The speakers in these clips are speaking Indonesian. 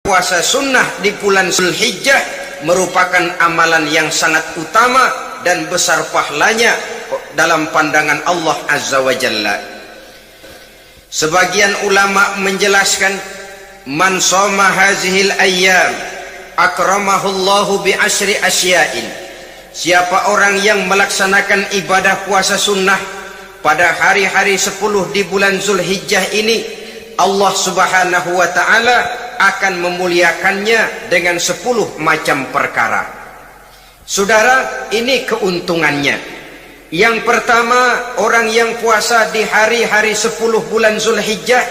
puasa sunnah di bulan Zulhijjah merupakan amalan yang sangat utama dan besar pahalanya dalam pandangan Allah Azza wa Jalla. Sebagian ulama menjelaskan, man shoma hazihil ayyam akramahullahu bi asyri asya'in. Siapa orang yang melaksanakan ibadah puasa sunnah pada hari-hari 10 di bulan Zulhijjah ini, Allah Subhanahu wa ta'ala akan memuliakannya dengan 10 macam perkara. Saudara, ini keuntungannya. Yang pertama, orang yang puasa di hari-hari 10 bulan Zulhijjah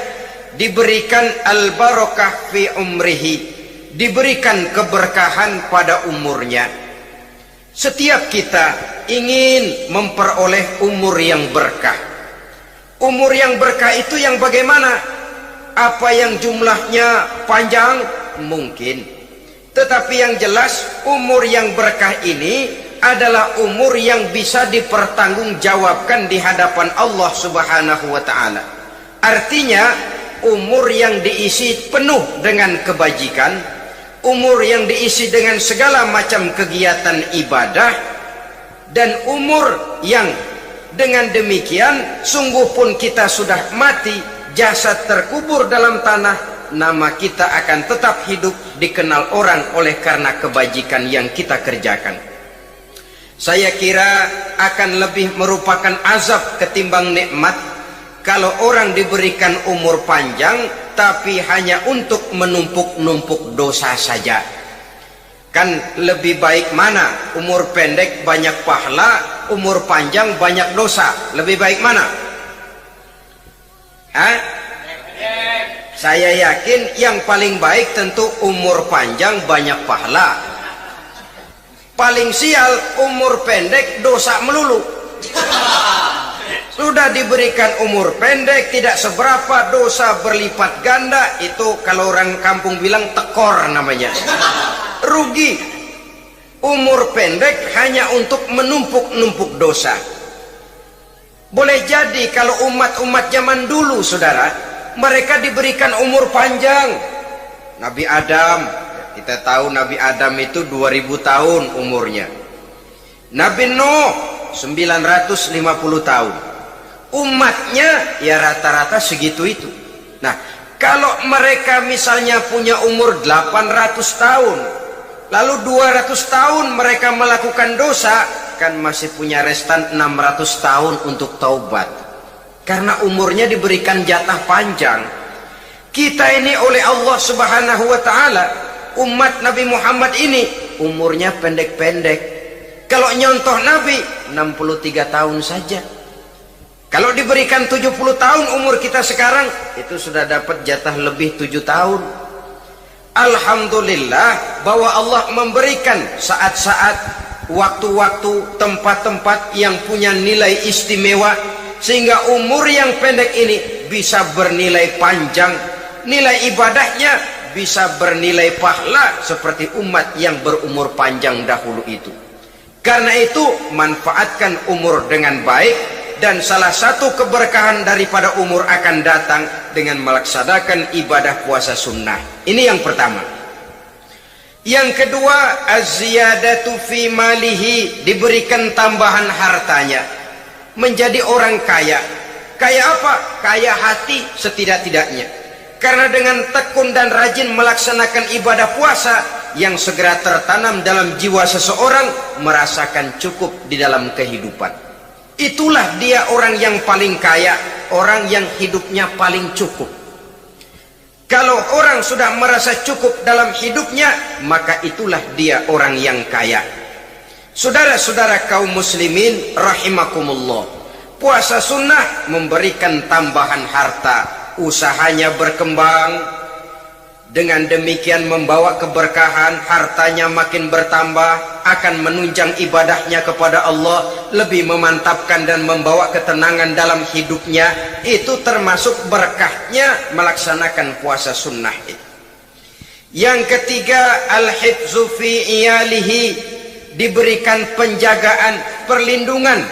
diberikan al-barakah fi umrihi, diberikan keberkahan pada umurnya. Setiap kita ingin memperoleh umur yang berkah. Umur yang berkah itu yang bagaimana? Apa yang jumlahnya panjang? Mungkin. Tetapi yang jelas, umur yang berkah ini adalah umur yang bisa dipertanggungjawabkan di hadapan Allah Subhanahu wa ta'ala. Artinya, umur yang diisi penuh dengan kebajikan, umur yang diisi dengan segala macam kegiatan ibadah, dan umur yang dengan demikian sungguh pun kita sudah mati, jasad terkubur dalam tanah, nama kita akan tetap hidup, dikenal orang oleh karena kebajikan yang kita kerjakan. Saya kira akan lebih merupakan azab ketimbang nikmat kalau orang diberikan umur panjang tapi hanya untuk menumpuk-numpuk dosa saja. Kan lebih baik mana? Umur pendek banyak pahala, umur panjang banyak dosa. Lebih baik mana? Saya yakin yang paling baik tentu umur panjang banyak pahala. Paling sial umur pendek dosa melulu. Sudah diberikan umur pendek tidak seberapa, dosa berlipat ganda. Itu kalau orang kampung bilang tekor namanya. Rugi. Umur pendek hanya untuk menumpuk-numpuk dosa. Boleh jadi kalau umat-umat zaman dulu, saudara, mereka diberikan umur panjang. Nabi Adam, kita tahu Nabi Adam itu 2000 tahun umurnya. Nabi Nuh 950 tahun. Umatnya ya rata-rata segitu itu. Nah, kalau mereka misalnya punya umur 800 tahun, lalu 200 tahun mereka melakukan dosa, kan masih punya restan 600 tahun untuk taubat. Karena umurnya diberikan jatah panjang. Kita ini oleh Allah Subhanahu wa ta'ala, umat Nabi Muhammad ini umurnya pendek-pendek. Kalau nyontoh Nabi 63 tahun saja. Kalau diberikan 70 tahun umur kita sekarang, itu sudah dapat jatah lebih 7 tahun. Alhamdulillah bahwa Allah memberikan saat-saat, waktu-waktu, tempat-tempat yang punya nilai istimewa, sehingga umur yang pendek ini bisa bernilai panjang, nilai ibadahnya bisa bernilai pahala seperti umat yang berumur panjang dahulu itu. Karena itu manfaatkan umur dengan baik, dan salah satu keberkahan daripada umur akan datang dengan melaksanakan ibadah puasa sunnah. Ini yang pertama. Yang kedua, az-ziyadatu fi malihi, diberikan tambahan hartanya, menjadi orang kaya. Kaya apa? Kaya hati setidak-tidaknya. Karena dengan tekun dan rajin melaksanakan ibadah puasa, yang segera tertanam dalam jiwa seseorang merasakan cukup di dalam kehidupan. Itulah dia orang yang paling kaya, orang yang hidupnya paling cukup. Kalau orang sudah merasa cukup dalam hidupnya, maka itulah dia orang yang kaya. Saudara-saudara kaum muslimin rahimakumullah, puasa sunnah memberikan tambahan harta, usahanya berkembang, dengan demikian membawa keberkahan, hartanya makin bertambah, akan menunjang ibadahnya kepada Allah, lebih memantapkan dan membawa ketenangan dalam hidupnya. Itu termasuk berkahnya melaksanakan puasa sunnah itu. Yang ketiga, al-hifzu fi iyalihi, diberikan penjagaan, perlindungan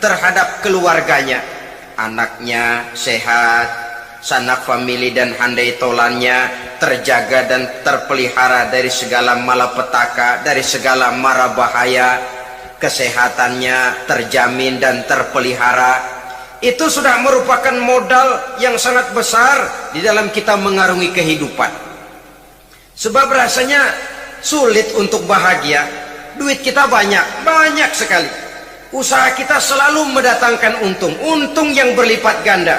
terhadap keluarganya. Anaknya sehat, sanak famili dan handai tolannya terjaga dan terpelihara dari segala malapetaka, dari segala mara bahaya, kesehatannya terjamin dan terpelihara. Itu sudah merupakan modal yang sangat besar di dalam kita mengarungi kehidupan. Sebab rasanya sulit untuk bahagia. Duit kita banyak sekali. Usaha kita selalu mendatangkan untung yang berlipat ganda.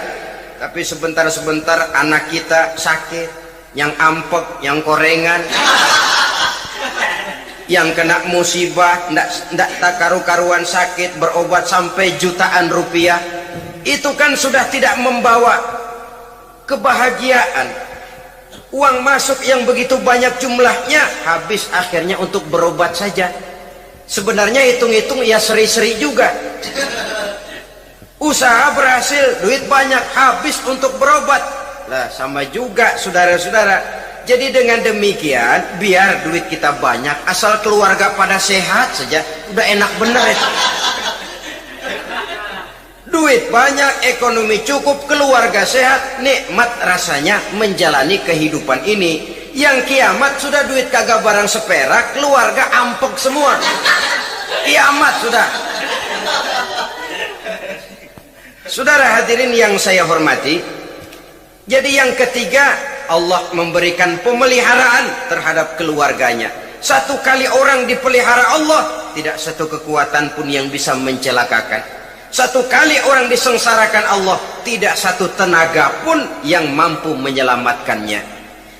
Tapi sebentar-sebentar anak kita sakit, yang ampek, yang korengan, yang kena musibah, ndak karu-karuan sakit, berobat sampai jutaan rupiah. Itu kan sudah tidak membawa kebahagiaan. Uang masuk yang begitu banyak jumlahnya habis akhirnya untuk berobat saja. Sebenarnya hitung-hitung ya seri-seri juga. Usaha berhasil, duit banyak, habis untuk berobat. Lah sama juga saudara-saudara. Jadi dengan demikian biar duit kita banyak, asal keluarga pada sehat saja, udah enak bener itu. Duit banyak, ekonomi cukup, keluarga sehat, nikmat rasanya menjalani kehidupan ini. Yang kiamat sudah duit kagak barang seperak, keluarga ampek semua. Kiamat sudah. Saudara hadirin yang saya hormati, jadi yang ketiga, Allah memberikan pemeliharaan terhadap keluarganya. Satu kali orang dipelihara Allah, tidak satu kekuatan pun yang bisa mencelakakan. Satu kali orang disengsarakan Allah, tidak satu tenaga pun yang mampu menyelamatkannya.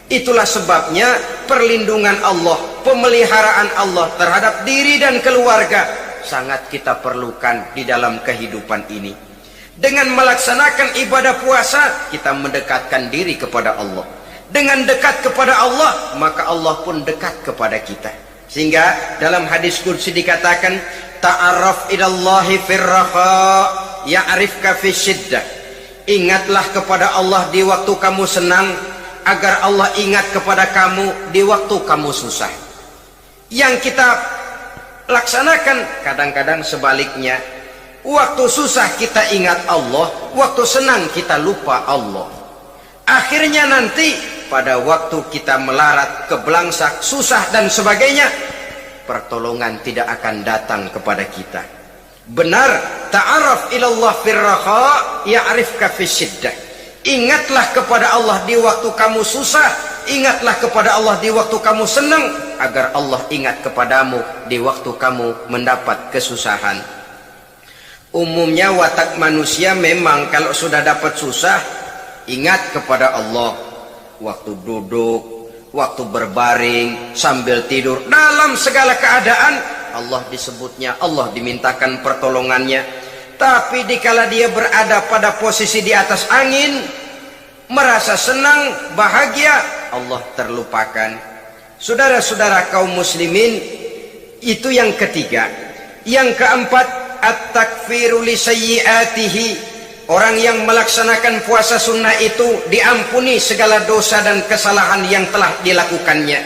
Itulah sebabnya perlindungan Allah, pemeliharaan Allah terhadap diri dan keluarga sangat kita perlukan di dalam kehidupan ini. Dengan melaksanakan ibadah puasa, kita mendekatkan diri kepada Allah. Dengan dekat kepada Allah, maka Allah pun dekat kepada kita. Sehingga dalam hadis qudsi dikatakan, ta'arraf ilallahi firraha ya'rifka fi syiddah. Ingatlah kepada Allah di waktu kamu senang, agar Allah ingat kepada kamu di waktu kamu susah. Yang kita laksanakan kadang-kadang sebaliknya. Waktu susah kita ingat Allah, waktu senang kita lupa Allah. Akhirnya nanti pada waktu kita melarat, kebelangsak, susah dan sebagainya, pertolongan tidak akan datang kepada kita. Benar, ta'araf ilallah firraha ya'rifka fi syiddah. Ingatlah kepada Allah di waktu kamu susah, ingatlah kepada Allah di waktu kamu senang, agar Allah ingat kepadamu di waktu kamu mendapat kesusahan. Umumnya watak manusia memang kalau sudah dapat susah, ingat kepada Allah. Waktu duduk, waktu berbaring, sambil tidur, dalam segala keadaan Allah disebutnya, Allah dimintakan pertolongannya. Tapi dikala dia berada pada posisi di atas angin, merasa senang, bahagia, Allah terlupakan. Saudara-saudara kaum muslimin, itu yang ketiga. Yang keempat, at-takfiru li sayyiatihi. Orang yang melaksanakan puasa sunnah itu diampuni segala dosa dan kesalahan yang telah dilakukannya.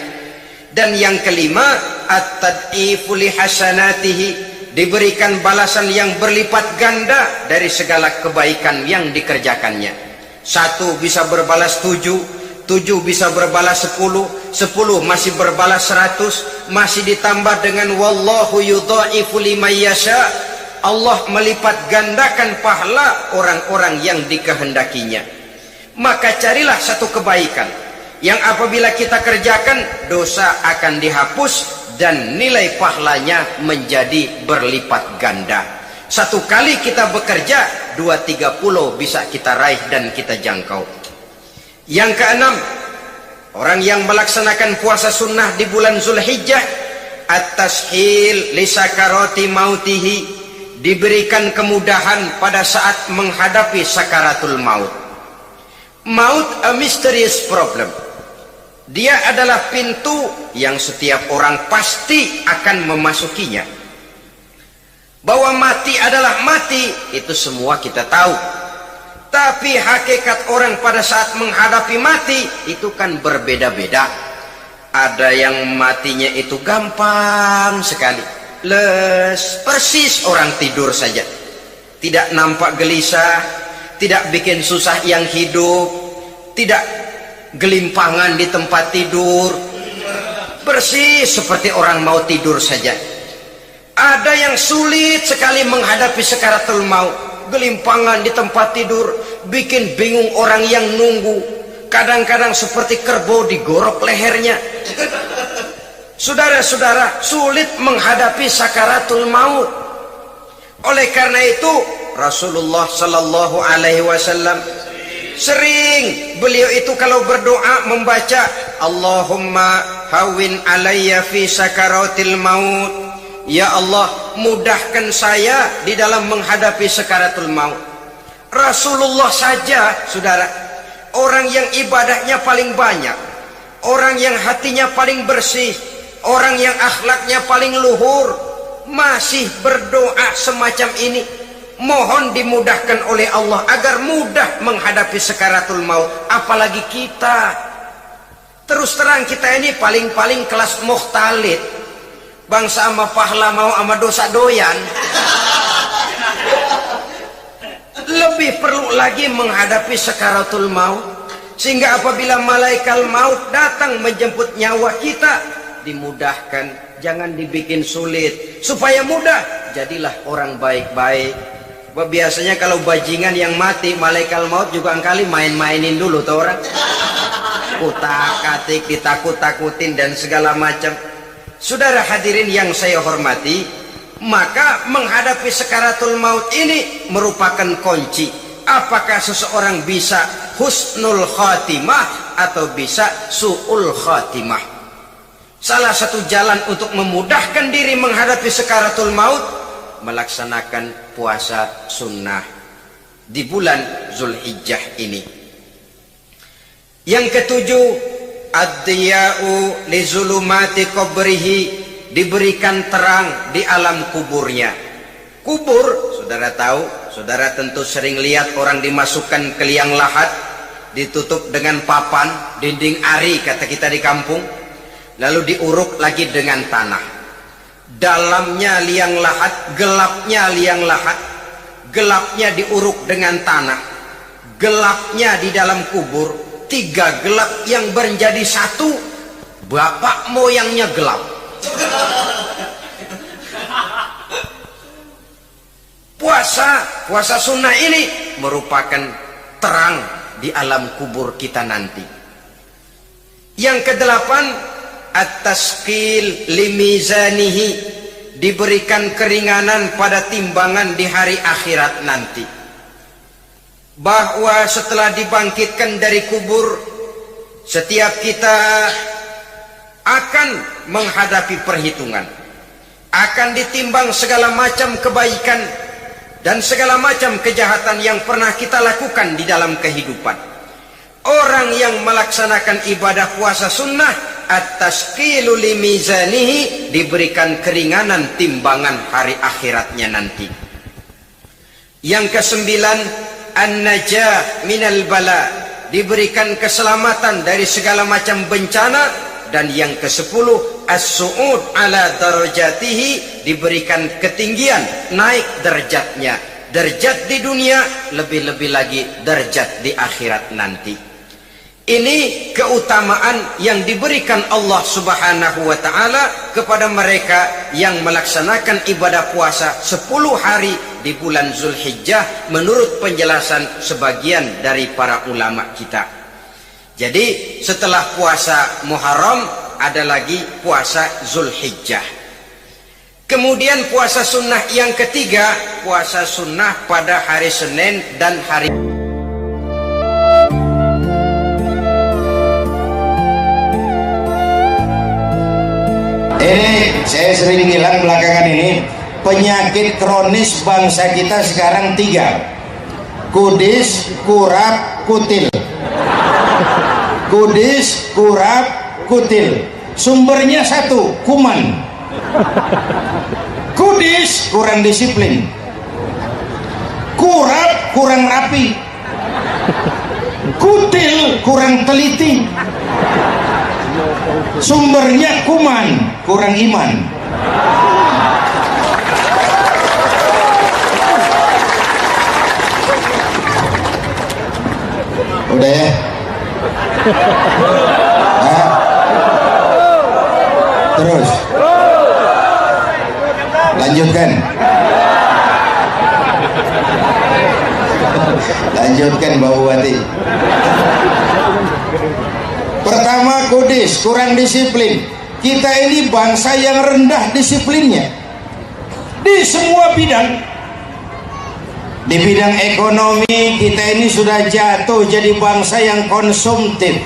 Dan yang kelima, at-tad'ifu li hasanatihi. Diberikan balasan yang berlipat ganda dari segala kebaikan yang dikerjakannya. 1 bisa berbalas 7, 7 bisa berbalas 10, 10 masih berbalas 100, masih ditambah dengan wallahu yudha'ifu liman yasha. Allah melipat gandakan pahala orang-orang yang dikehendakinya. Maka carilah satu kebaikan yang apabila kita kerjakan, dosa akan dihapus dan nilai pahalanya menjadi berlipat ganda. 1 kali kita bekerja, 2-3 pulau bisa kita raih dan kita jangkau. Yang keenam, orang yang melaksanakan puasa sunnah di bulan Zulhijjah, at-tashil li sakarati mautihi. Diberikan kemudahan pada saat menghadapi sakaratul maut. Maut a mysterious problem. Dia adalah pintu yang setiap orang pasti akan memasukinya. Bahwa mati adalah mati, itu semua kita tahu. Tapi hakikat orang pada saat menghadapi mati itu kan berbeda-beda. Ada yang matinya itu gampang sekali, persis orang tidur saja, tidak nampak gelisah, tidak bikin susah yang hidup, tidak gelimpangan di tempat tidur, bersih seperti orang mau tidur saja. Ada yang sulit sekali menghadapi sakaratul maut, gelimpangan di tempat tidur, bikin bingung orang yang nunggu, kadang-kadang seperti kerbau digorok lehernya. Saudara-saudara, sulit menghadapi sakaratul maut. Oleh karena itu Rasulullah sallallahu alaihi wasallam sering beliau itu kalau berdoa membaca Allahumma hawin alayya fi sakaratil maut. Ya Allah, mudahkan saya di dalam menghadapi sakaratul maut. Rasulullah saja, saudara, orang yang ibadahnya paling banyak, orang yang hatinya paling bersih, orang yang akhlaknya paling luhur, masih berdoa semacam ini, mohon dimudahkan oleh Allah agar mudah menghadapi sakaratul maut. Apalagi kita, terus terang kita ini paling-paling kelas mukhtalid, bangsa ama pahala mau ama dosa doyan. Lebih perlu lagi menghadapi sakaratul maut, sehingga apabila malaikat maut datang menjemput nyawa kita, dimudahkan, jangan dibikin sulit, supaya mudah. Jadilah orang baik-baik. Biasanya kalau bajingan yang mati, malaikat maut juga kali main-mainin dulu tuh orang, kutak-katik, ditakut-takutin dan segala macam. Saudara hadirin yang saya hormati, maka menghadapi sakaratul maut ini merupakan kunci. Apakah seseorang bisa husnul khatimah atau bisa su'ul khatimah? Salah satu jalan untuk memudahkan diri menghadapi sakaratul maut, melaksanakan puasa sunnah di bulan Zulhijjah ini. Yang ketujuh, ad-diya'u li zulumati qabrihi, diberikan terang di alam kuburnya. Kubur, saudara tahu, saudara tentu sering lihat orang dimasukkan ke liang lahat, ditutup dengan papan, dinding ari kata kita di kampung, lalu diuruk lagi dengan tanah. Dalamnya liang lahat, gelapnya liang lahat, gelapnya diuruk dengan tanah, gelapnya di dalam kubur, tiga gelap yang menjadi satu, bapak moyangnya gelap. Puasa sunnah ini merupakan terang di alam kubur kita nanti. Yang kedelapan, at-tasqil limizanihi, diberikan keringanan pada timbangan di hari akhirat nanti. Bahwa setelah dibangkitkan dari kubur, setiap kita akan menghadapi perhitungan, akan ditimbang segala macam kebaikan dan segala macam kejahatan yang pernah kita lakukan di dalam kehidupan. Orang yang melaksanakan ibadah puasa sunnah, at-tasqilu limizanihi, diberikan keringanan timbangan hari akhiratnya nanti. Yang kesembilan, an-najah minal bala, diberikan keselamatan dari segala macam bencana. Dan yang ke-10, as-su'ud ala darajatihi, diberikan ketinggian, naik derajatnya, derajat di dunia, lebih-lebih lagi derajat di akhirat nanti. Ini keutamaan yang diberikan Allah Subhanahu wa ta'ala kepada mereka yang melaksanakan ibadah puasa 10 hari di bulan Zulhijjah menurut penjelasan sebagian dari para ulama kita. Jadi setelah puasa Muharram ada lagi puasa Zulhijjah. Kemudian puasa sunnah yang ketiga, puasa sunnah pada hari Senin dan hari. Ini saya sering bilang belakangan ini, penyakit kronis bangsa kita sekarang 3: kudis, kurap, kutil. Kudis, kurap, kutil. Sumbernya satu, kuman. Kudis kurang disiplin, kurap kurang rapi, kutil kurang teliti. Sumbernya kuman, kurang iman. Udah ya, Hah? Terus lanjutkan. Lanjutkan Mbak Bupati. Pertama, kudis, kurang disiplin. Kita ini bangsa yang rendah disiplinnya di semua bidang. Di bidang ekonomi kita ini sudah jatuh jadi bangsa yang konsumtif.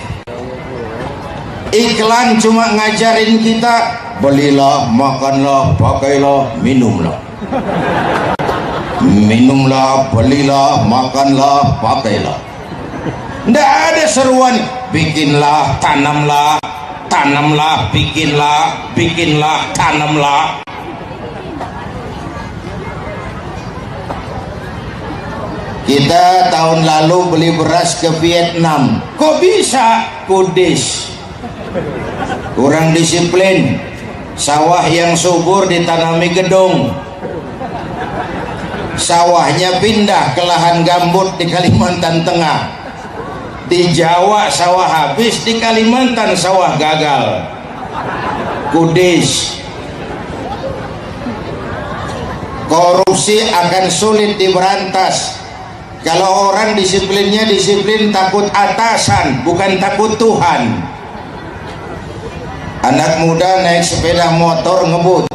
Iklan cuma ngajarin kita belilah, makanlah, pakailah, minumlah. Minumlah, belilah, makanlah, pakailah. Nggak ada seruan bikinlah, tanamlah, tanamlah, bikinlah, bikinlah, tanamlah. Kita tahun lalu beli beras ke Vietnam. Kok bisa? Kudis. Kurang disiplin. Sawah yang subur ditanami gedung. Sawahnya pindah ke lahan gambut di Kalimantan Tengah. Di Jawa sawah habis, di Kalimantan sawah gagal. Kudis. Korupsi akan sulit diberantas kalau orang disiplinnya disiplin takut atasan, bukan takut Tuhan. Anak muda naik sepeda motor ngebut,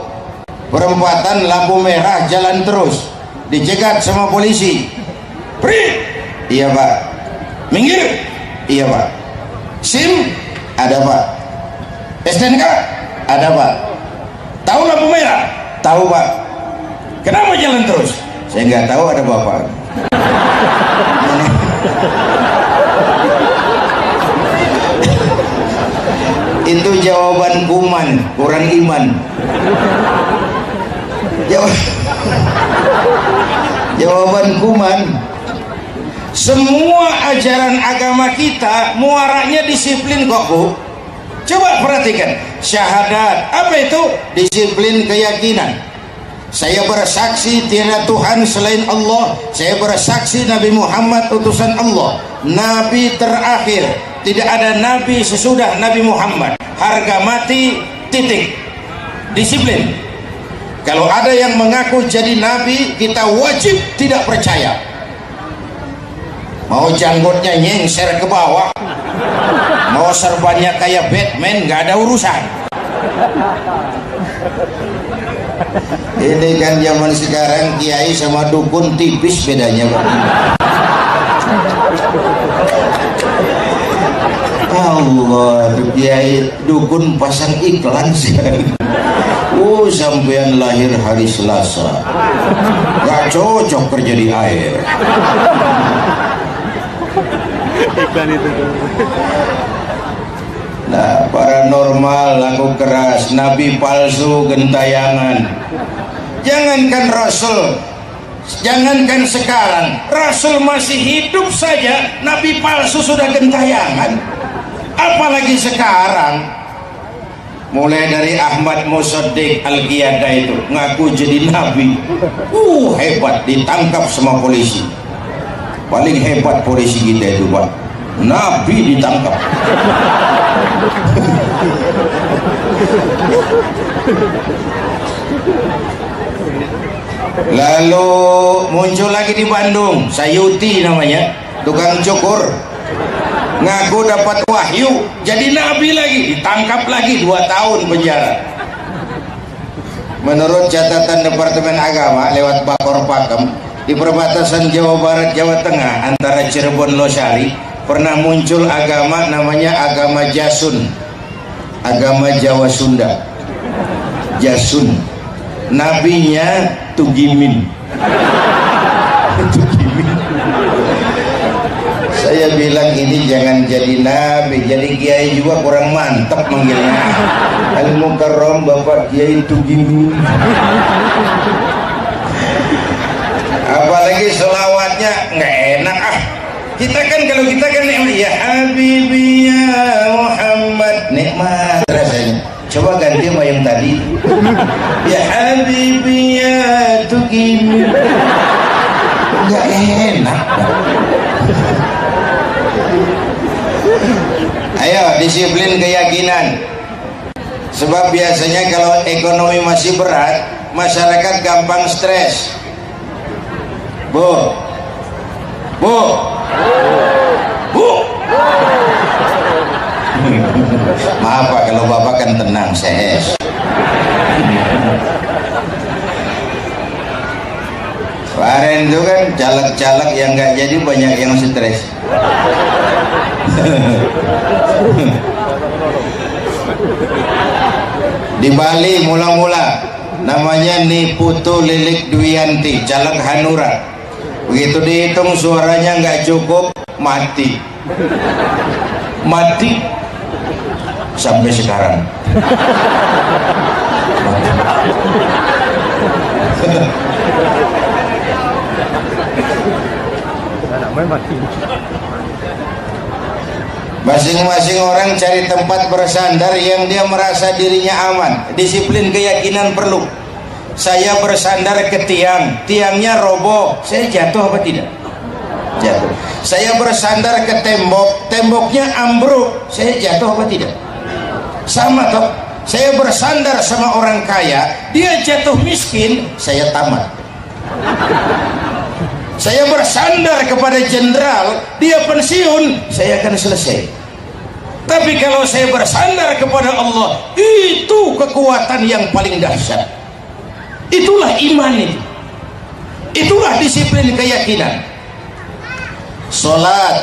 perempatan lampu merah jalan terus, dicegat sama polisi. Pri, iya Pak. Minggir, iya Pak. SIM, ada Pak. STNK, ada Pak. Tahu lampu merah? Tahu Pak. Kenapa jalan terus? Saya nggak tahu, ada Bapak. Itu jawaban kuman, kurang iman. Jawaban kuman. Semua ajaran agama kita muaranya disiplin kok Bu. Coba perhatikan, syahadat apa itu? Disiplin keyakinan. Saya bersaksi tiada Tuhan selain Allah. Saya bersaksi Nabi Muhammad utusan Allah, Nabi terakhir. Tidak ada Nabi sesudah Nabi Muhammad. Harga mati, titik. Disiplin. Kalau ada yang mengaku jadi Nabi, kita wajib tidak percaya. Mau janggutnya nyengser ke bawah, mau serbannya kayak Batman, nggak ada urusan. Ini kan zaman sekarang kiai sama dukun tipis bedanya Pak. Allah, kiai dukun pasang iklan sih. Sampean lahir hari Selasa, gak cocok kerja di air. Iklan itu. Nah, paranormal, laku keras, nabi palsu, gentayangan. Jangankan Rasul, jangankan sekarang, Rasul masih hidup saja, nabi palsu sudah gentayangan. Apalagi sekarang. Mulai dari Ahmad Musaddiq Al-Qiyadah itu ngaku jadi nabi, hebat, ditangkap sama polisi. Paling hebat polisi kita itu Pak, nabi ditangkap. Lalu muncul lagi di Bandung, Sayuti namanya, tukang cukur, ngaku dapat wahyu, jadi nabi lagi, ditangkap lagi 2 tahun penjara. Menurut catatan Departemen Agama lewat Bakor Pakem, di perbatasan Jawa Barat Jawa Tengah antara Cirebon Losari pernah muncul agama namanya agama Jasun, agama Jawa Sunda. Jasun, nabinya Tugimin. Tugimin. Saya bilang ini jangan jadi nabi, jadi kiai juga kurang mantap manggilnya. Al-Mukarram Bapak Kiai Tugimin. Apalagi selawatnya nggak enak ah. Kita kan kalau kita kan ya Habibi ya Muhammad, nikmat rasanya. Coba ganti sama yang tadi. Ya Habibi ya Tugimin. Nggak enak. disiplin keyakinan. Sebab biasanya kalau ekonomi masih berat, masyarakat gampang stres. Bu, bu, bu. Maaf Pak, kalau Bapak kan tenang, sehes. Kemarin itu kan caleg-caleg yang nggak jadi banyak yang stres. Di Bali mula-mula namanya Niputu Lilik Dwiyanti, caleg Hanura. Begitu dihitung suaranya nggak cukup, mati. Mati sampai sekarang. Masing-masing orang cari tempat bersandar yang dia merasa dirinya aman. Disiplin keyakinan perlu. Saya bersandar ke tiang, tiangnya roboh, saya jatuh apa tidak? Jatuh. Saya bersandar ke tembok, temboknya ambruk, saya jatuh apa tidak? Sama toh. Saya bersandar sama orang kaya, dia jatuh miskin, saya tamat. Saya bersandar kepada jenderal, dia pensiun, saya akan selesai. Tapi kalau saya bersandar kepada Allah, itu kekuatan yang paling dahsyat. Itulah iman itu. Itulah disiplin keyakinan. Sholat,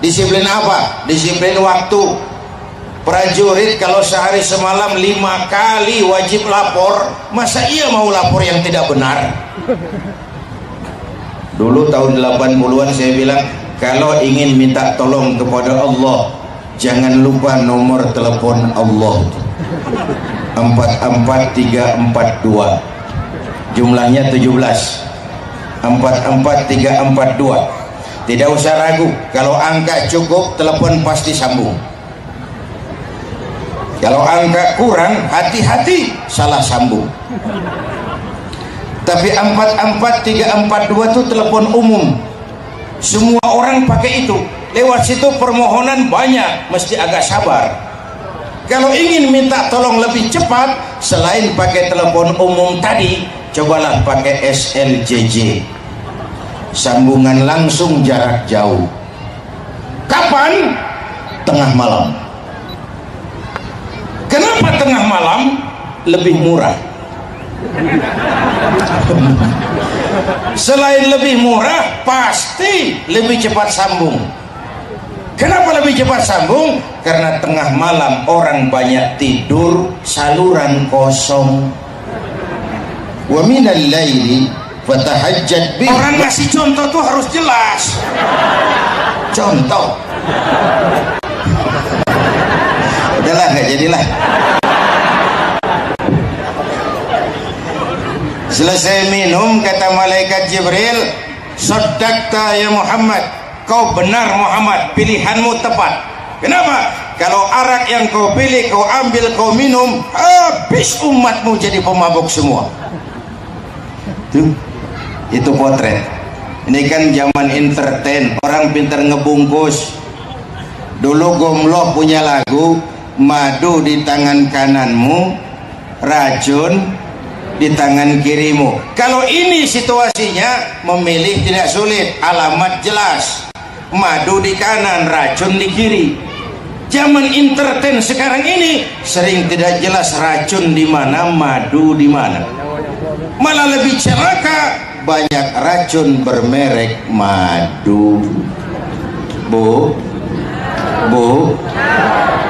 disiplin apa? Disiplin waktu. Prajurit kalau sehari semalam 5 kali wajib lapor, masa ia mau lapor yang tidak benar? Dulu tahun 80-an saya bilang, kalau ingin minta tolong kepada Allah, jangan lupa nomor telepon Allah. 44342, jumlahnya 17. 44342. Tidak usah ragu, kalau angka cukup, telepon pasti sambung. Kalau angka kurang, hati-hati salah sambung. Tapi 44342 itu telepon umum, semua orang pakai itu. Lewat situ permohonan banyak, mesti agak sabar. Kalau ingin minta tolong lebih cepat, selain pakai telepon umum tadi, cobalah pakai SLJJ, sambungan langsung jarak jauh. Kapan? Tengah malam. Kenapa tengah malam? Lebih murah. Selain lebih murah, pasti lebih cepat sambung. Kenapa lebih cepat sambung? Karena tengah malam orang banyak tidur, saluran kosong. Wa minal laili fatahajjad bihi. Orang ngasih contoh tuh harus jelas. Contoh. Udahlah, nggak jadilah. Selesai minum, kata malaikat Jibril, "Shaddaqta ya Muhammad." Kau benar Muhammad, pilihanmu tepat. Kenapa? Kalau arak yang kau pilih, kau ambil, kau minum, habis umatmu jadi pemabuk semua. Itu potret. Ini kan zaman entertain, orang pintar ngebungkus. Dulu Gomloh punya lagu, madu di tangan kananmu, racun di tangan kirimu. Kalau ini situasinya, memilih tidak sulit, alamat jelas. Madu di kanan, racun di kiri. Zaman entertain sekarang ini sering tidak jelas racun di mana, madu di mana. Malah lebih celaka, banyak racun bermerek madu. Bu,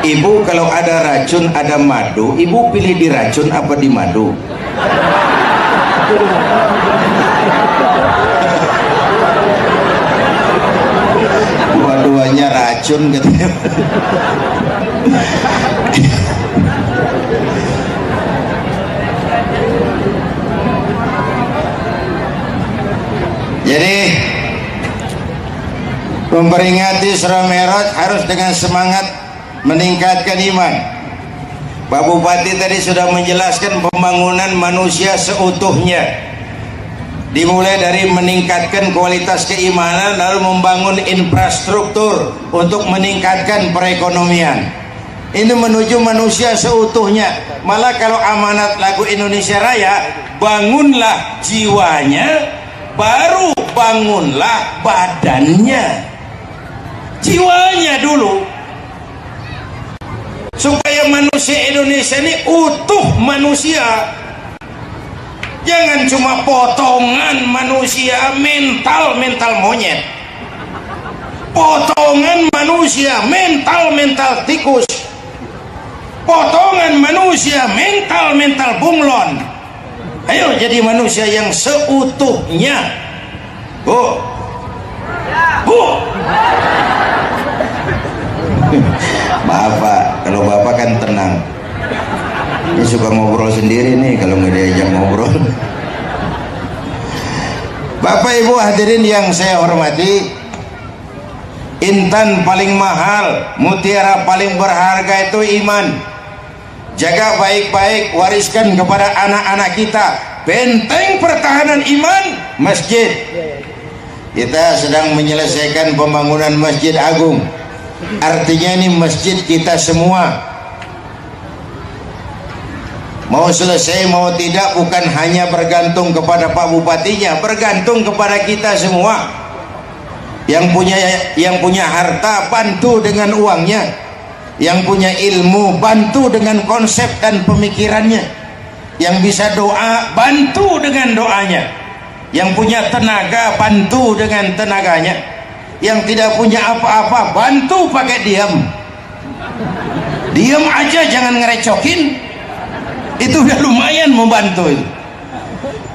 ibu kalau ada racun ada madu, ibu pilih di racun apa di madu? Dua-duanya racun katanya. Jadi memperingati Isra Mi'raj harus dengan semangat meningkatkan iman. Pak Bupati tadi sudah menjelaskan pembangunan manusia seutuhnya, dimulai dari meningkatkan kualitas keimanan, lalu membangun infrastruktur untuk meningkatkan perekonomian. Ini menuju manusia seutuhnya. Malah kalau amanat lagu Indonesia Raya, bangunlah jiwanya, baru bangunlah badannya. Jiwanya dulu, supaya manusia Indonesia ini utuh manusia. Jangan cuma potongan manusia, mental monyet, potongan manusia, mental tikus, potongan manusia, mental bunglon. Ayo jadi manusia yang seutuhnya. Bu, Bapak, kalau Bapak kan tenang. Dia suka ngobrol sendiri nih kalau nggak diajak ngobrol. Bapak Ibu hadirin yang saya hormati, intan paling mahal, mutiara paling berharga itu iman. Jaga baik-baik, wariskan kepada anak-anak kita benteng pertahanan iman, masjid. Kita sedang menyelesaikan pembangunan Masjid Agung. Artinya ini masjid kita semua. Mau selesai mau tidak bukan hanya bergantung kepada Pak Bupatinya, bergantung kepada kita semua. Yang punya harta bantu dengan uangnya, yang punya ilmu bantu dengan konsep dan pemikirannya, yang bisa doa bantu dengan doanya, yang punya tenaga bantu dengan tenaganya, yang tidak punya apa-apa bantu pakai diam aja, jangan ngerecokin. Itu udah lumayan membantu.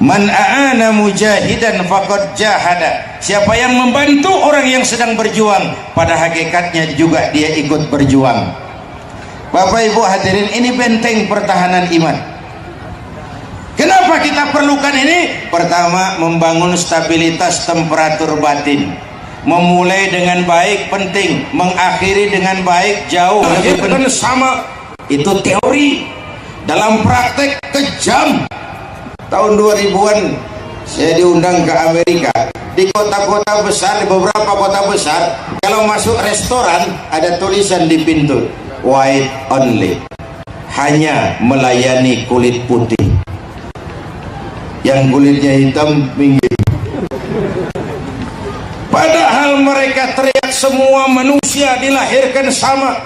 Man a'ana mujahidan faqad jahada. Siapa yang membantu orang yang sedang berjuang, pada hakikatnya juga dia ikut berjuang. Bapak Ibu hadirin, ini benteng pertahanan iman. Kenapa kita perlukan ini? Pertama, membangun stabilitas temperatur batin. Memulai dengan baik penting, mengakhiri dengan baik jauh lebih penting. Sama itu teori. Dalam praktek kejam. Tahun 2000-an saya diundang ke Amerika. Di kota-kota besar, di beberapa kota besar, kalau masuk restoran ada tulisan di pintu, white only, hanya melayani kulit putih, yang kulitnya hitam minggir. Padahal mereka teriak semua manusia dilahirkan sama,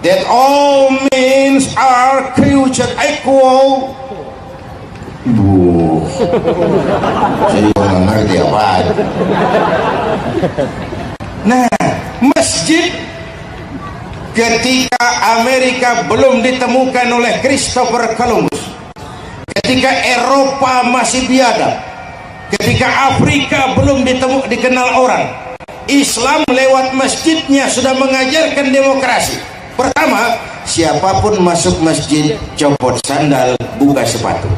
that all means are created equal. Saya juga nggak ngerti apa. Nah, masjid ketika Amerika belum ditemukan oleh Christopher Columbus, ketika Eropa masih biadab, ketika Afrika belum dikenal orang, Islam lewat masjidnya sudah mengajarkan demokrasi. Pertama, siapapun masuk masjid copot sandal, buka sepatu.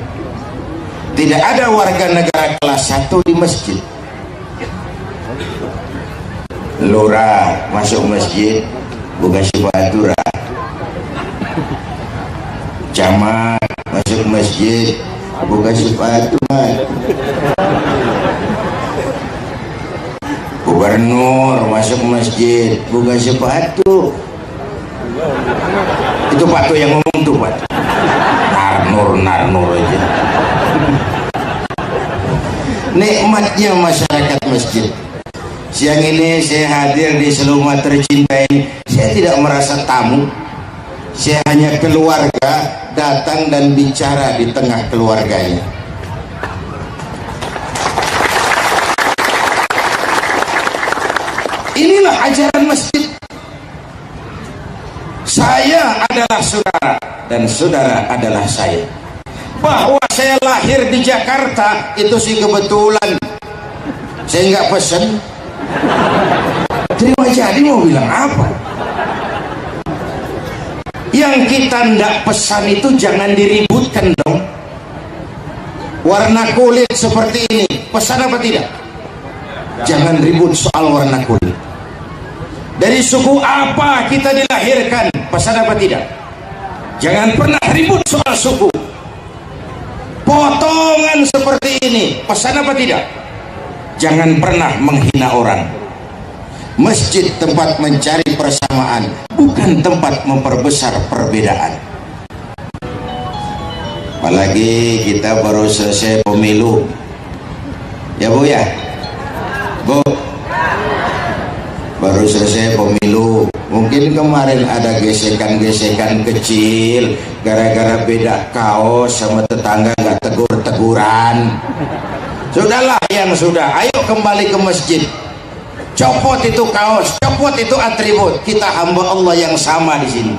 Tidak ada warga negara kelas 1 di masjid. Lurah masuk masjid buka sepatu, camat masuk masjid buka sepatu, gubernur masuk masjid buka sepatu. Itu Pak tuh yang ngomong tuh, Pak. Narnur aja. Nikmatnya masyarakat masjid. Siang ini saya hadir di Seluma tercinta ini. Saya tidak merasa tamu. Saya hanya keluarga datang dan bicara di tengah keluarganya. Inilah ajaran masjid. Saya adalah saudara dan saudara adalah saya. Bahwa saya lahir di Jakarta itu sih kebetulan. Saya nggak pesen. Terima jadi mau bilang apa? Yang kita nggak pesan itu jangan diributkan dong. Warna kulit seperti ini, pesan apa tidak? Jangan ribut soal warna kulit. Dari suku apa kita dilahirkan, pesan apa tidak? Jangan pernah ribut soal suku. Potongan seperti ini, pesan apa tidak? Jangan pernah menghina orang. Masjid tempat mencari persamaan, bukan tempat memperbesar perbedaan. Apalagi kita baru selesai pemilu, ya Bu ya, Bu, baru selesai pemilu. Mungkin kemarin ada gesekan-gesekan kecil gara-gara beda kaos sama tetangga, nggak tegur-teguran. Sudahlah yang sudah, ayo kembali ke masjid. Copot itu kaos, copot itu atribut. Kita hamba Allah yang sama di sini.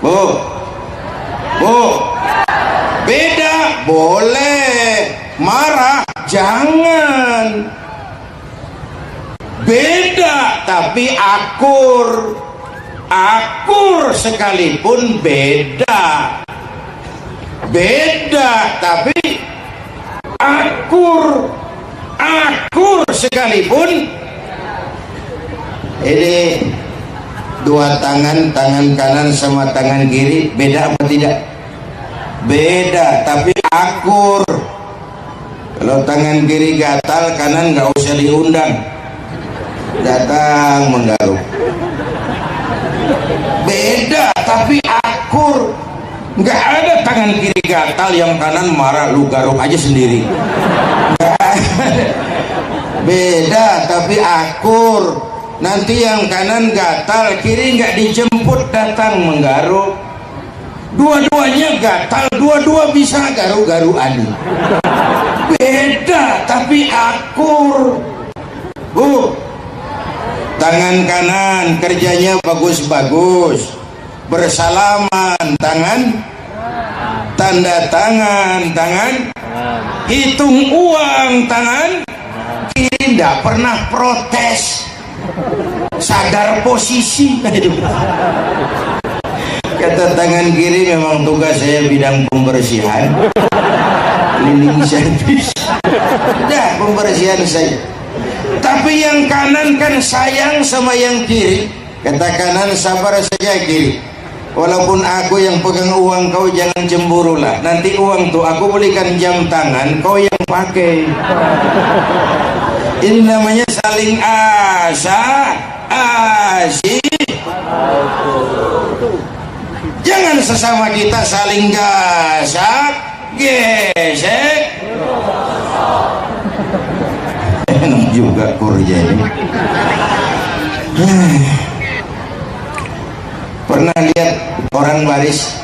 Bu, Bu, beda boleh, marah jangan. Beda tapi akur, akur sekalipun beda. Beda tapi akur, akur sekalipun. Ini dua tangan, tangan kanan sama tangan kiri beda apa tidak? Beda tapi akur. Kalau tangan kiri gatal, kanan nggak usah diundang, datang menggaruk. Beda tapi akur. Nggak ada tangan kiri gatal yang kanan marah, lu garuk aja sendiri. Nggak ada. Beda tapi akur. Nanti yang kanan gatal, kiri nggak dijemput, datang menggaruk. Dua-duanya gatal, dua-dua bisa garuk-garukan. Beda tapi akur. Bu, tangan kanan kerjanya bagus-bagus, bersalaman, tangan tanda tangan, tangan hitung uang, tangan kiri nggak pernah protes, sadar posisi. Kata tangan kiri, memang tugas saya bidang pembersihan, cleaning service, udah pembersihan saya. Tapi yang kanan kan sayang sama yang kiri. Kata kanan, sabar saja kiri, walaupun aku yang pegang uang, kau jangan cemburulah. Nanti uang tuh aku belikan jam tangan, kau yang pakai. Ini namanya saling asih. Jangan sesama kita saling gasak, gesek. Enak juga kerja ini. Pernah lihat orang baris?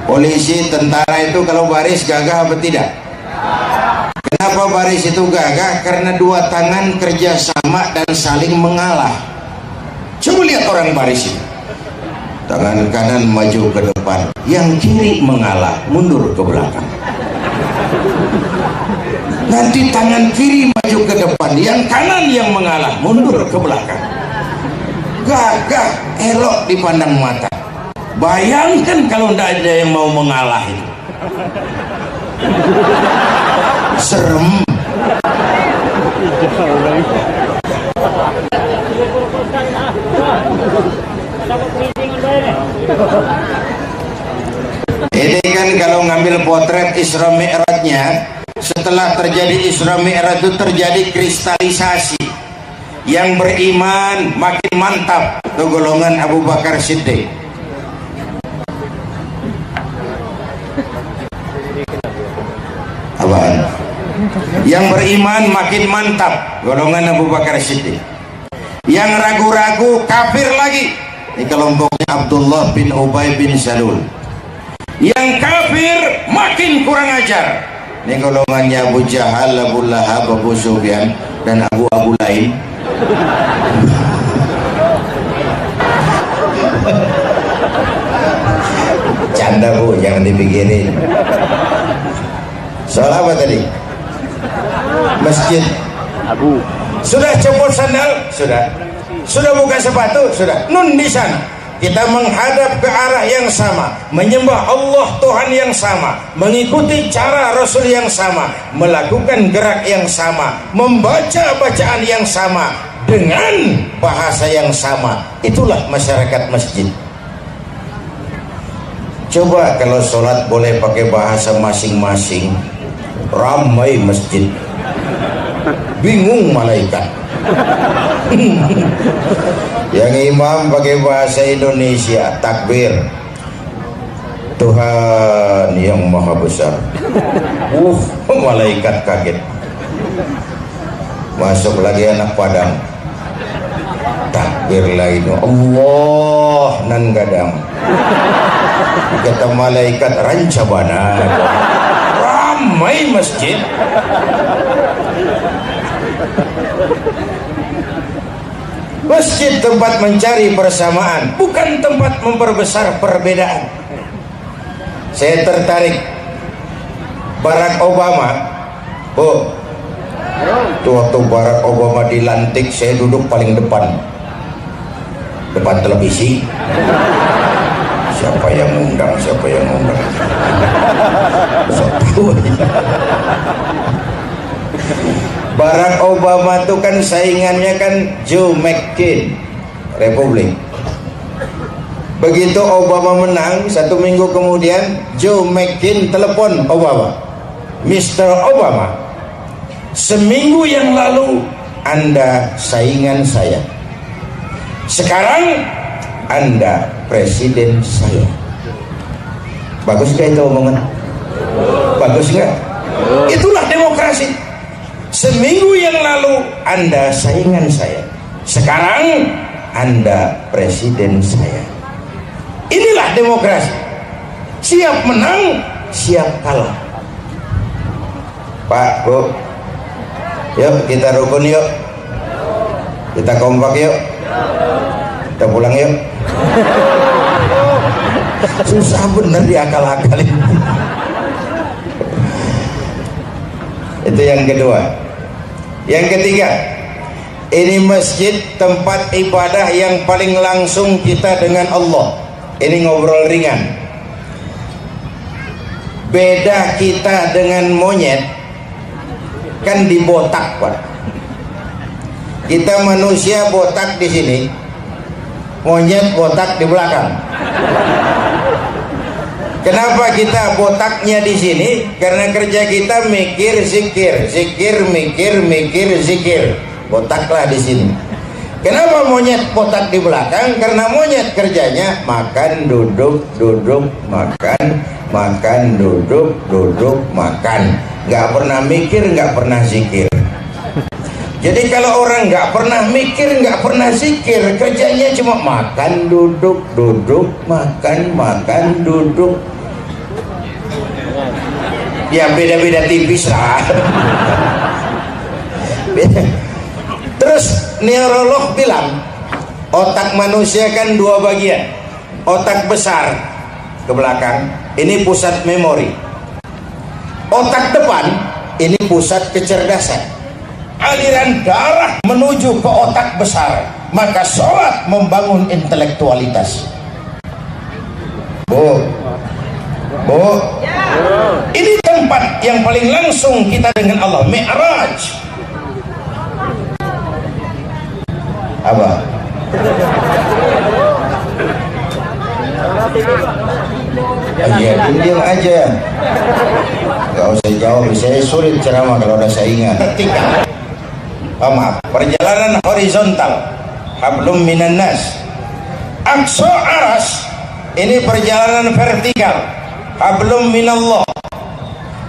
Polisi, tentara itu kalau baris gagah apa tidak? Kenapa baris itu gagah? Karena dua tangan kerjasama dan saling mengalah. Coba lihat orang baris itu. Tangan kanan maju ke depan, yang kiri mengalah, mundur ke belakang. Nanti tangan kiri maju ke depan, yang kanan yang mengalah, mundur ke belakang. Gagah, elok dipandang mata. Bayangkan kalau tidak ada yang mau mengalah itu. Serem. Ini kan kalau ngambil potret Isra Mi'rajnya, setelah terjadi Isra Mi'raj itu terjadi kristalisasi. Yang beriman makin mantap, itu golongan Abu Bakar Siddiq. Apaan? Yang beriman makin mantap, golongan Abu Bakar Siddiq. Yang ragu-ragu, kafir lagi, ini kelompoknya Abdullah bin Ubay bin Salul. Yang kafir makin kurang ajar, ini golongannya Abu Jahal, Abu Lahab, Abu Sufyan, dan Abu lain. Canda Bu, jangan dipikirin. Soal apa tadi? Masjid. Abu. Sudah copot sandal? Sudah. Sudah buka sepatu? Sudah. Nun di sana. Kita menghadap ke arah yang sama, menyembah Allah Tuhan yang sama, mengikuti cara Rasul yang sama, melakukan gerak yang sama, membaca bacaan yang sama, dengan bahasa yang sama. Itulah masyarakat masjid. Coba kalau sholat boleh pakai bahasa masing-masing, ramai masjid, bingung malaikat. Yang imam pakai bahasa Indonesia, takbir. Tuhan yang maha besar. Malaikat kaget. Masuk lagi anak Padang, takbir lagi, Allah nan gadang. Kata malaikat, rancabana. Ramai masjid. Masjid tempat mencari persamaan, bukan tempat memperbesar perbedaan. Saya tertarik Barack Obama. Oh, itu waktu Barack Obama dilantik, saya duduk paling depan televisi. Siapa yang ngundang? Barack Obama itu kan saingannya kan Joe McCain, Republik. Begitu Obama menang, 1 minggu kemudian Joe McCain telepon Obama, Mr. Obama, seminggu yang lalu Anda saingan saya, sekarang Anda presiden saya. Bagus gak itu omongan? Bagus gak? Itulah demokrasi. Seminggu yang lalu Anda saingan saya, sekarang Anda presiden saya. Inilah demokrasi. Siap menang, siap kalah. Pak, Bu, yuk kita rukun yuk, kita kompak yuk, kita pulang yuk. Susah bener diakal-akalin. Itu yang kedua. Yang ketiga, ini masjid tempat ibadah yang paling langsung kita dengan Allah. Ini ngobrol ringan. Beda kita dengan monyet kan dibotak, Pak. Kita manusia botak di sini, monyet botak di belakang. Kenapa kita botaknya di sini? Karena kerja kita mikir zikir, mikir zikir. Botaklah di sini. Kenapa monyet botak di belakang? Karena monyet kerjanya makan, duduk, makan, duduk, makan. Nggak pernah mikir, nggak pernah zikir. Jadi kalau orang nggak pernah mikir, nggak pernah zikir, kerjanya cuma makan, duduk, makan, duduk. Ya beda-beda tipis lah. Terus neurolog bilang otak manusia kan 2 bagian. Otak besar ke belakang, ini pusat memori. Otak depan, ini pusat kecerdasan. Aliran darah menuju ke otak besar, maka sholat membangun intelektualitas. Bu, ini tempat yang paling langsung kita dengan Allah. Mi'raj. Apa? Ya diam aja, gak usah jawab. Saya sulit ceramah kalau ada saingan. Ketika maaf, perjalanan horizontal, hablum minan nas. Aqsa aras, ini perjalanan vertikal, hablum minallah.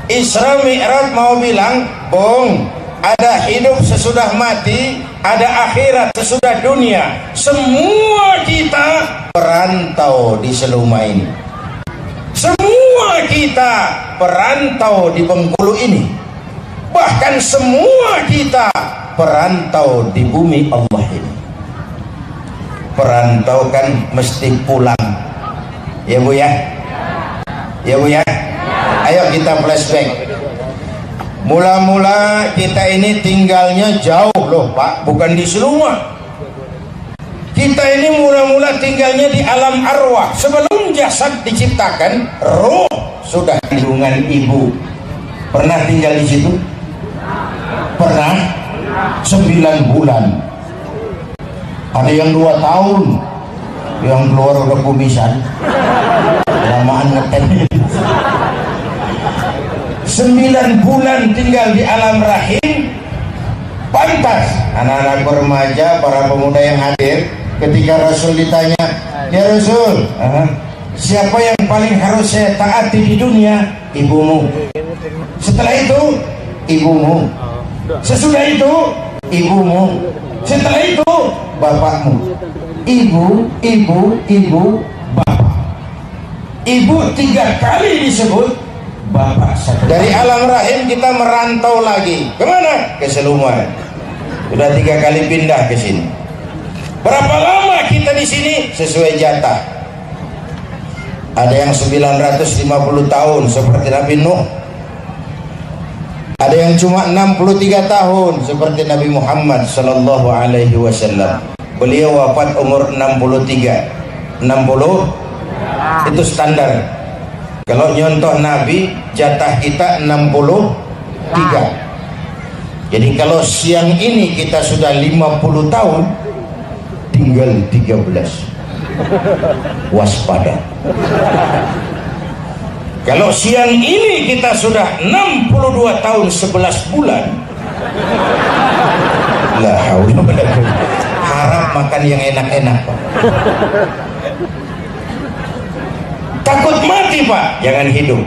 Isra Mi'raj mau bilang, Bung, ada hidup sesudah mati, ada akhirat sesudah dunia. Semua kita perantau di Seluma ini. Semua kita perantau di Bengkulu ini. Bahkan semua kita perantau di bumi Allah ini. Perantau kan mesti pulang. Ya Bu ya? Ya Bu ya? Ayo kita flashback. Mula-mula kita ini tinggalnya jauh loh Pak, bukan di Seluma. Kita ini mula-mula tinggalnya di alam arwah. Sebelum jasad diciptakan, roh sudah kandungan ibu. Pernah tinggal di situ? Pernah? 9 bulan. Ada yang 2 tahun, yang keluar udah kumisan, lamaan ngeten. 9 bulan tinggal di alam rahim, pantas anak-anak remaja, para pemuda yang hadir, ketika Rasul ditanya, ya Rasul, siapa yang paling harus saya taati di dunia? Ibumu. Setelah itu, ibumu. Sesudah itu, ibumu. Setelah itu, bapakmu. Ibu, bapak. Ibu 3 kali disebut, bapak 1. Dari alam rahim kita merantau lagi. Kemana? Ke Seluman. Sudah 3 kali pindah ke sini. Berapa lama kita di sini? Sesuai jatah. Ada yang 950 tahun seperti Nabi Nuh. Ada yang cuma 63 tahun seperti Nabi Muhammad sallallahu alaihi wasallam. Beliau wafat umur 63. 60 itu standar. Kalau nyontoh Nabi, jatah kita 63. Jadi kalau siang ini kita sudah 50 tahun, tinggal 13. Waspada. Kalau siang ini kita sudah 62 tahun 11 bulan, la haula wala quwwata. Harap makan yang enak-enak, Pak. Takut mati, Pak, jangan hidup.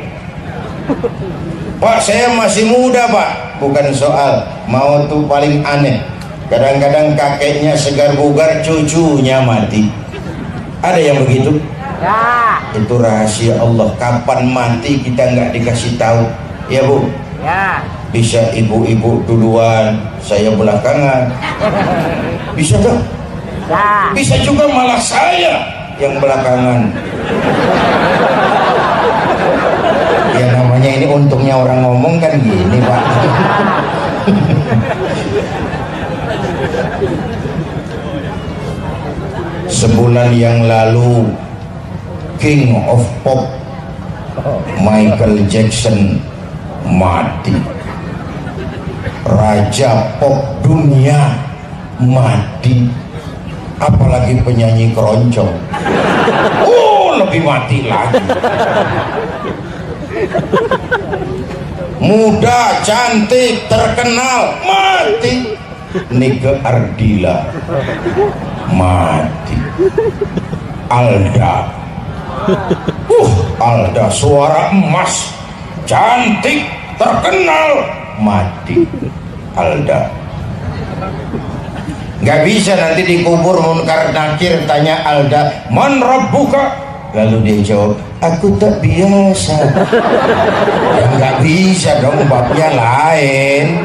Pak, saya masih muda, Pak. Bukan soal mau tuh paling aneh. Kadang-kadang kakeknya segar bugar, cucunya mati. Ada yang begitu? Ya. Itu rahasia Allah. Kapan mati kita nggak dikasih tahu. Ya Bu? Ya. Bisa ibu-ibu duluan, saya belakangan. Bisa tuh? Ya. Bisa juga malah saya yang belakangan. Ya namanya ini untungnya orang ngomong kan gini, Pak. Sebulan yang lalu King of Pop Michael Jackson mati. Raja pop dunia mati. Apalagi penyanyi keroncong, lebih mati lagi. Muda, cantik, terkenal, mati. Nike Ardila mati. Alda, Alda suara emas, cantik, terkenal, mati. Alda. Nggak bisa nanti dikubur Munkar Nakir tanya Alda, man rabbuka? Lalu dia jawab, aku tak biasa. Ya nggak bisa dong, babnya lain.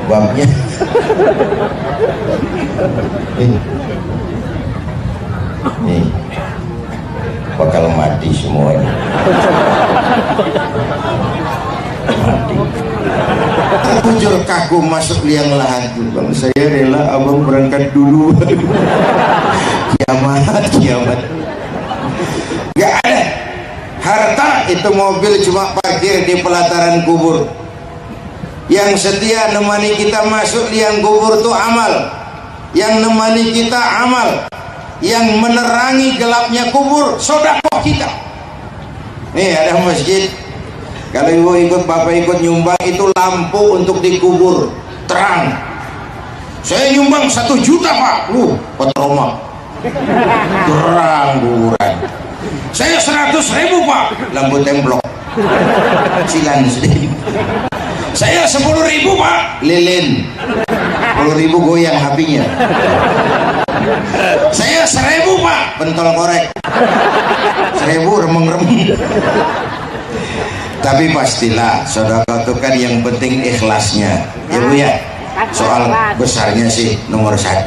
Babnya nih bakal mati semuanya. Mati. Jujur kagum masuk liang lahat, Bang. Saya rela abang berangkat dulu. Kiamat. Gak ada. Harta itu mobil cuma parkir di pelataran kubur. Yang setia nemani kita masuk liang kubur itu amal. Yang nemani kita amal. Yang menerangi gelapnya kubur sedekah kita. Nih ada masjid. Kalau ibu ikut, bapak ikut nyumbang, itu lampu untuk dikubur terang. Saya nyumbang 1 juta, Pak. Petroma terang kuburan. Saya 100.000, Pak. Lampu templok silan sedih. Saya 10.000, Pak. Lilin 10.000 goyang HP-nya. Saya 1.000, Pak. Pentol korek 1.000 remeng-remeng. Tapi pastilah sedekah itu kan yang penting ikhlasnya, ya Bu ya. Soal besarnya sih nomor 1.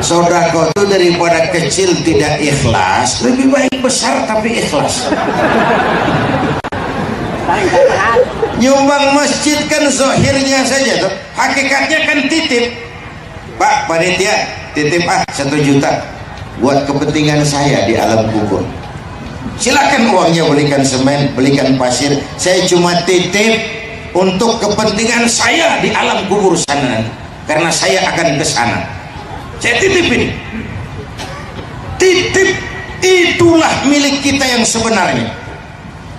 Sedekah itu daripada kecil tidak ikhlas, lebih baik besar tapi ikhlas. Nyumbang masjid kan zahirnya saja tuh, hakikatnya kan titip. Pak panitia titip 1 juta buat kepentingan saya di alam kubur. Silakan uangnya, belikan semen, belikan pasir. Saya cuma titip untuk kepentingan saya di alam kubur sana nanti, karena saya akan ke sana. Saya titip ini. Titip itulah milik kita yang sebenarnya.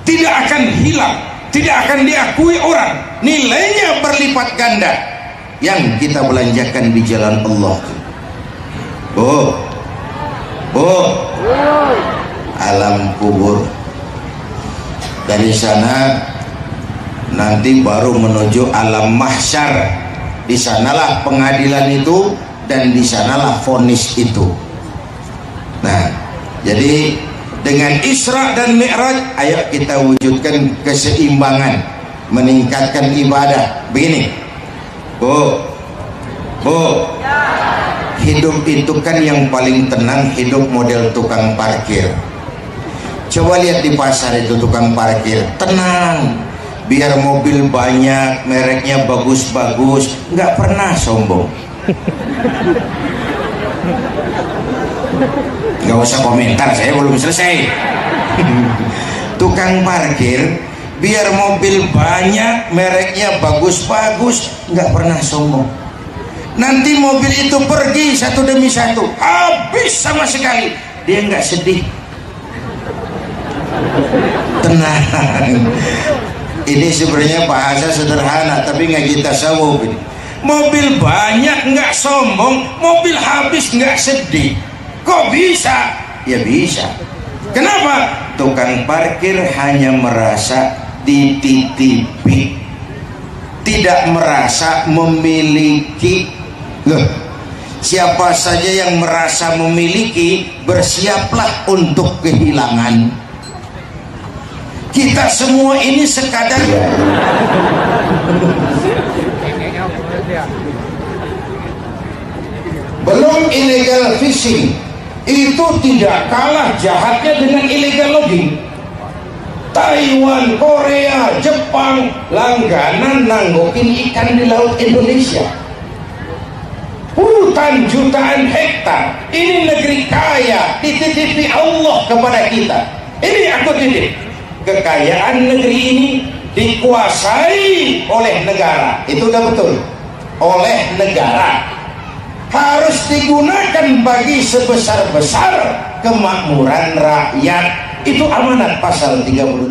Tidak akan hilang, tidak akan diakui orang, nilainya berlipat ganda yang kita belanjakan di jalan Allah. Alam kubur, dari sana nanti baru menuju alam mahsyar. Di sanalah pengadilan itu dan di sanalah vonis itu. Nah, jadi dengan Isra dan Mi'raj, ayo kita wujudkan keseimbangan, meningkatkan ibadah. Begini, Bu, hidup itu kan yang paling tenang, hidup model tukang parkir. Coba lihat di pasar itu tukang parkir, tenang, biar mobil banyak, mereknya bagus-bagus, nggak pernah sombong. Nggak usah komentar, saya belum selesai. Tukang parkir, biar mobil banyak, mereknya bagus-bagus, nggak pernah sombong. Nanti mobil itu pergi satu demi satu, habis sama sekali, dia nggak sedih, tenang. Ini sebenarnya bahasa sederhana, tapi ngaji tasawuf ini. Mobil banyak nggak sombong, mobil habis nggak sedih. Kok bisa? Ya bisa. Kenapa? Tukang parkir hanya merasa dititipi, tidak merasa memiliki. Loh, siapa saja yang merasa memiliki, bersiaplah untuk kehilangan. Kita semua ini sekadar belum illegal fishing, itu tidak kalah jahatnya dengan illegal logging. Taiwan, Korea, Jepang langganan nanggokin ikan di laut Indonesia. Hutan jutaan hektar, ini negeri kaya, dititipi Allah kepada kita. Ini aku titip. Kekayaan negeri ini dikuasai oleh negara, itu udah betul, oleh negara, harus digunakan bagi sebesar-besar kemakmuran rakyat. Itu amanat pasal 33.